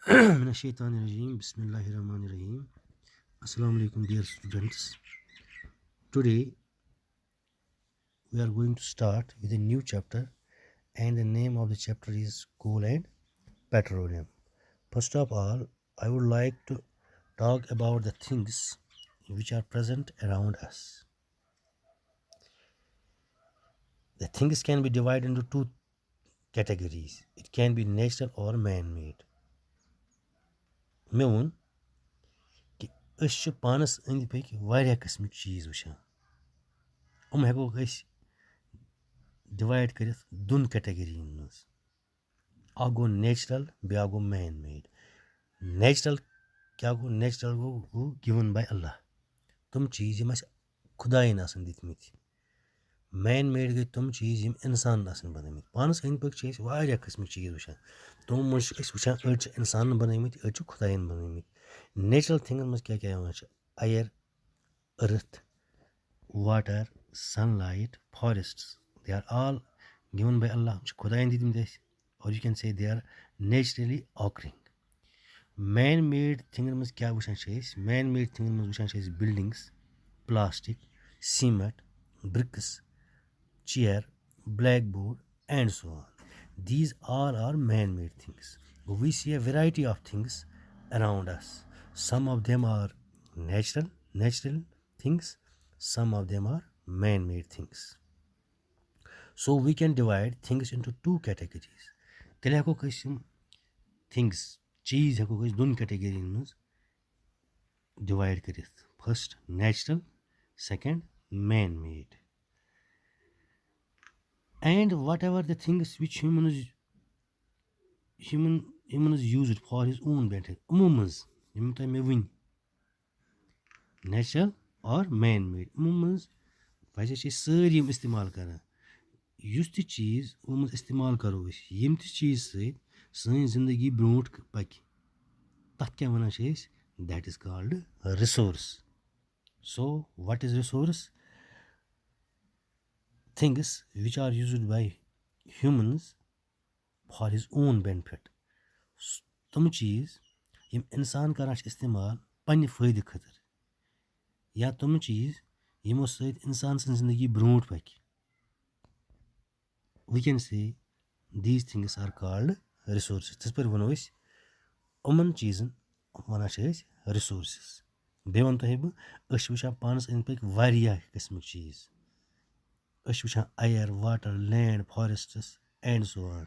Minash-shaytanir-rajeem. Bismillahir-rahmanir-rahim. Assalamu alaikum, dear students. Today we are going to start with a new chapter, and the name of the chapter is Coal and Petroleum. First of all, I would like to talk about the things which are present around us. The things can be divided into two categories. It can be natural or man-made. مےٚ ووٚن کہِ أسۍ چھِ پانَس أنٛدۍ پٔکۍ واریاہ قٕسمٕکۍ چیٖز وٕچھان. ہٮ۪کوکھ أسۍ ڈِوایِڈ کٔرِتھ دۄن کیٹَگٔریَن منٛز. اَکھ گوٚو نیچرَل, بیٛاکھ گوٚو مین میڈ. نیچرَل کیٛاہ گوٚو؟ نیچرَل گوٚو گِوَن باے اللہ. تِم چیٖز یِم اَسہِ خۄدایَن آسَن دِتمٕتۍ. مین میڈ گٔے تِم چیٖز یِم اِنسانَن آسَن بَنٲومٕتۍ. پانَس أنٛدۍ پٔکۍ چھِ أسۍ واریاہ قٕسمٕکۍ چیٖز وٕچھان. تِمو منٛز چھِ أسۍ وٕچھان أڑۍ چھِ اِنسانَن بَنٲومٕتۍ, أڑۍ چھِ خۄدایَن بَنٲومٕتۍ. نیچرَل تھِنٛگَن منٛز کیٛاہ کیٛاہ یِوان چھِ؟ Air, earth, water, sunlight, forests. They are all given by Allah. یِم چھِ خۄدایَن دِتمٕتۍ اَسہِ. اور you can say they are naturally occurring. Man made تھِنٛگَن منٛز کیٛاہ وٕچھان چھِ أسۍ؟ مین میڈ تھِنٛگَن منٛز وٕچھان چھِ أسۍ buildings, plastic, cement, bricks, chair, blackboard, and so on. These all are man-made things. We see a variety of things around us. Some of them are natural things. Some of them are man-made things. So we can divide things into two categories. تیٚلہِ ہٮ۪کوکھ أسۍ یِم things, چیٖز ہٮ۪کوکھ أسۍ دۄن کیٹَگٔریَن منٛز divide کٔرِتھ. First natural, second man-made. And whatever the things which human is used for his own benefit. یِمو منٛز یِم تۄہہِ مےٚ ؤنۍ, نیچرَل اور مین میڈ, یِمو منٛز ویسے چھِ أسۍ سٲری یِم اِستعمال کَران. یُس تہِ چیٖز یِمو منٛز اِستعمال کَرو أسۍ, ییٚمہِ تہِ چیٖز سۭتۍ سٲنۍ زِندگی برونٛٹھ پَکہِ, تَتھ کیٛاہ وَنان چھِ أسۍ؟ That is called resource. So what is resource? things which are used by humans for his own benefit. تِم چیٖز یِم اِنسان کَران چھِ اِستعمال پنٛنہِ فٲیدٕ خٲطرٕ, یا تِم چیٖز یِمو سۭتۍ اِنسان سٕنٛز زِندگی برونٛٹھ پَکہِ. We can say these things are called resources. تِتھ پٲٹھۍ وَنو أسۍ یِمَن چیٖزَن وَنان چھِ أسۍ رِسورسٕز. بیٚیہِ وَنہٕ تۄہہِ بہٕ, أسۍ چھِ وٕچھان پانَس أنٛدۍ پٔکۍ واریاہ قٕسمٕکۍ چیٖز. أسۍ چھِ وٕچھان air, water, land, forests, and so on.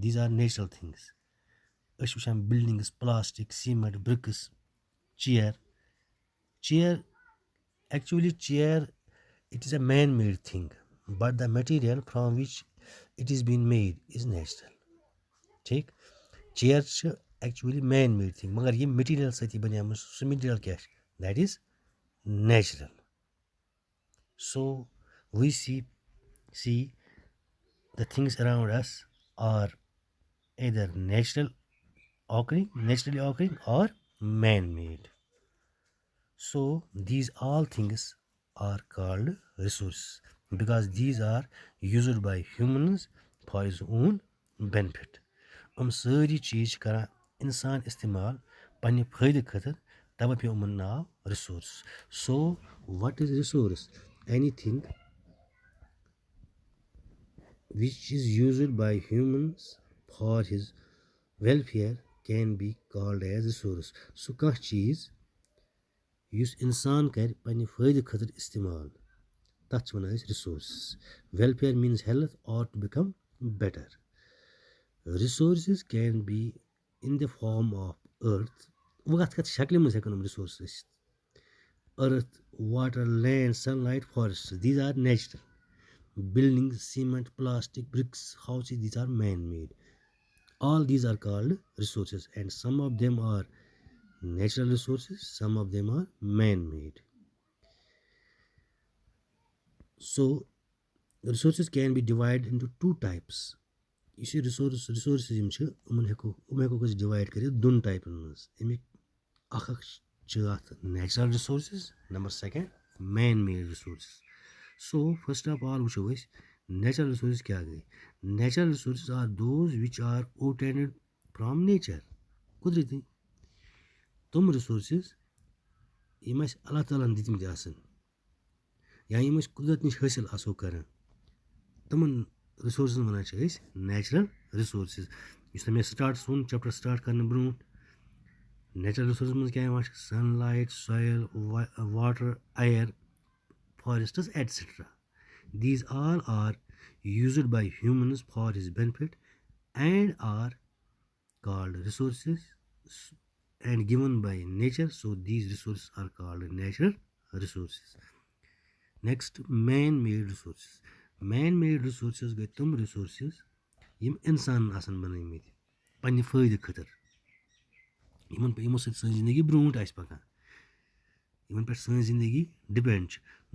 These are natural things. أسۍ چھِ وٕچھان buildings, plastic, cement, bricks, chair. Actually chair it is a man made thing, but the material from which it is been made is natural. ٹھیٖک, chair چھِ actually main made thing, مگر ییٚمہِ material سۭتۍ یہِ بَنیٛامٕژ, سُہ میٹیٖریَل کیٛاہ چھِ؟ That is natural. So we see the things around us are either naturally occurring or man-made. So these all things are called resources because these are used by humans for his own benefit. سٲری چیٖز چھِ کَران اِنسان اِستعمال پنٛنہِ فٲیدٕ خٲطرٕ, تَوَے پیوٚو یِمَن ناو resource. So what is resource? anything which is used by humans for his welfare can be called as resource. سُہ کانٛہہ چیٖز یُس اِنسان کَرِ پنٛنہِ فٲیدٕ خٲطرٕ اِستعمال, تَتھ چھِ وَنان أسۍ resources. Welfare means health or to become better. Resources can be in the form of earth. وۄنۍ کَتھ شکلہِ منٛز ہٮ۪کن یِم رِسورسٕز ٲسِتھ؟ Earth, water, land, sunlight, forests. These are natural. buildings, cement, plastic, bricks, houses, these are man-made. All these are called resources, and some of them are natural resources, some of them are man-made. So resources can be divided into two types. یُس یہِ resources یِم چھِ, یِم ہٮ۪کوکھ أسۍ divide کٔرِتھ دۄن ٹایپَن منٛز. اَمِکۍ اَکھ چھِ اَتھ natural resources, number second man made resources. So first of all وٕچھو أسۍ نیچرَل رِسورسٕز کیٛاہ گٔے. Natural resources are those which are obtained from nature. कुदरती तुम रिसोर्सेज यम अल्लाह ताला दितमत आसन या यम कुदरत नश हासिल आसो करान तमन रिसोर्सन वनान नेचुरल रिसोर्सेज इस मे स्टार्ट सोन चैप्टर स्टार्ट करने ब्रो नेचुरल रिसोर्स मज क्या sunlight soil water air forests etc. These all are used by humans for his benefit and are called resources and given by nature, so these resources are called natural resources. Next, man-made resources. Man-made resources गए तुम resources यम इंसान आसन बनाइमत पन्ने फायदे खतर यमो सही जिंदगी brought आस पकान यमन पे सही जिंदगी depend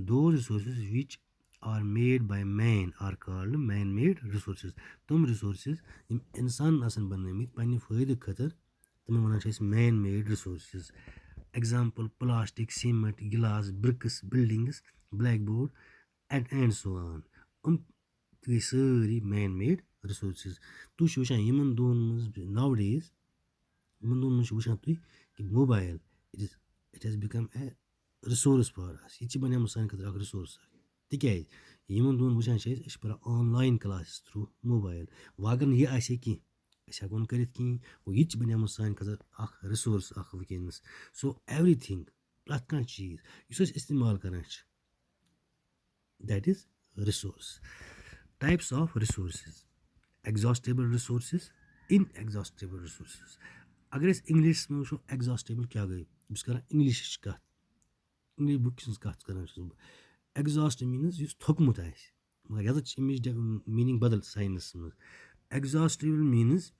those resources which are made by man are called man-made resources. तुम resources यम इंसान आसन बनाइमत पन्ने फायदे खतर तमन वनान man-made resources. Example plastic, cement, glass, bricks, buildings, blackboard and so on. गई सारी man-made resources. तुम वुचान यमन दोन nowadays यमन दोन वुचान तुम कि mobile it has become a resource for us. ये बनियामत सान खतर अख resource तिकाज यमन दोन वुचान पर online classes through mobile वह अगर यह आसे कि हेको करित कहीं वो ये बनियामत सान खतर अख resource अख वुनकस. So everything प्रत कह चीज इस इस्तेमाल करान that is resource. Types of resources: exhaustible resources, inexhaustible resources. अगर इंग्लिश में वो exhaustible क्या गई बस कर इंग्लिश कत इंग्लिश बुक कत कर exhaust मीनस युस थोकमुत आस मगर ये मीनिंग बदल साइंस में. Exhaustible means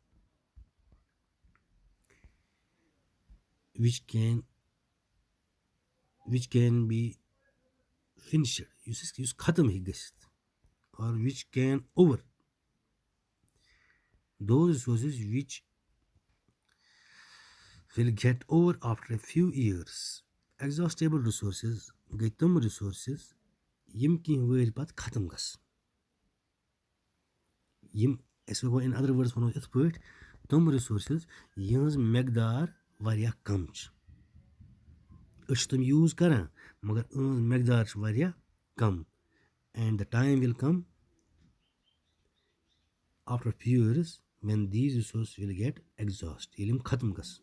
which can be finished use खत्म हे गसित or which can over those resources which will get over after a few years. Exhaustible resources गई तुम resources यम कह वरी पत खत्म गस यम in other words वनो इत पट तुम resources यहज मकदार वारिया कम तुम यूज करान मगर मकदार वारिया कम and the time will come after few years when these resources will get exhaust yelum khatam gas.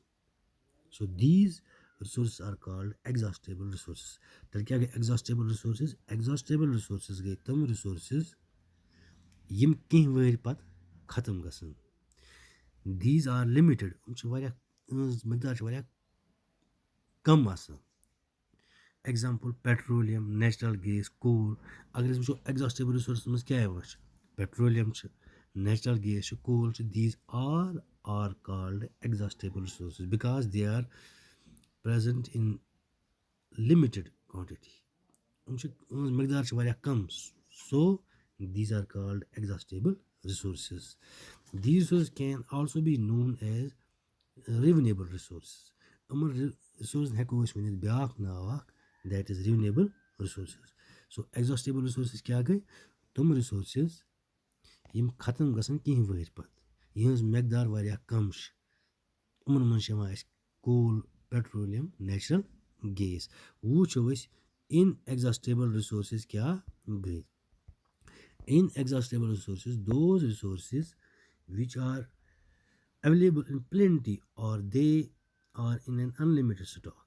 So these resources are called exhaustible resources. Tel kya gay exhaustible resources? Exhaustible resources gay tum resources yim keh wari pat khatam gasan. These are limited वारिया मकदार वारिया कम आसान. Example petroleum, natural gas, coal. अगर वो exhaustible resources में क्या है वो petroleum natural gas coal these all are called exhaustible resources because they are present in limited quantity. मकदार वारिया कम so these are called exhaustible resources. These resources can also be known as renewable resources. resources हेको वन ब्याक नाव that is renewable resources. So exhaustible resources क्या गई तुम resources यम खत्म गसन कह वरी पत यहज मकदार वारिया कम उमन मज कोल पेट्रोलियम नेचुरल गैस वो inexhaustible resources क्या गई. Inexhaustible resources those resources which are available in plenty or they are in an unlimited stock.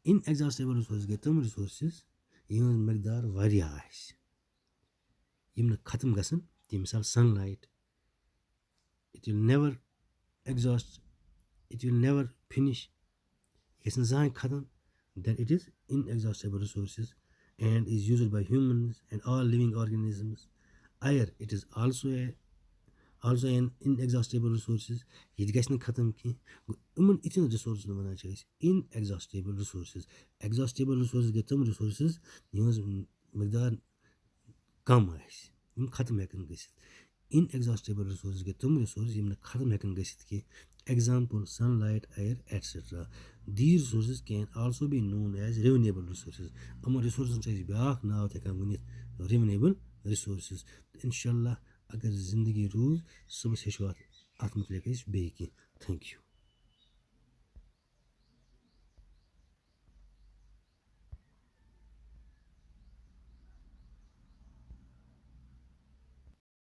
Inexhaustible resources गई तुम resources यहज मकदार वारिया आस यम खत्म गसन misal sunlight it will never exhaust it will never finish गसन जान खत्म then it is inexhaustible resources and is used by humans and all living organisms. Air it is also an inexhaustible resources ये गसन खत्म की उमन इतने resources वनान inexhaustible resources. Exhaustible resources गए तुम resources यहज मकदार कम आस यम खत्म हेकन गसित. Inexhaustible resources गए तुम resources यम खत्म हेकन गसित की. Example sunlight, air etc. These resources can also be known as renewable resources. हम resources ब्याक नाव हेकान वनित renewable resources. इंशाल्लाह अगर जिंदगी रूज सुबह हेचो अत मुतलिक बेय की. Thank you.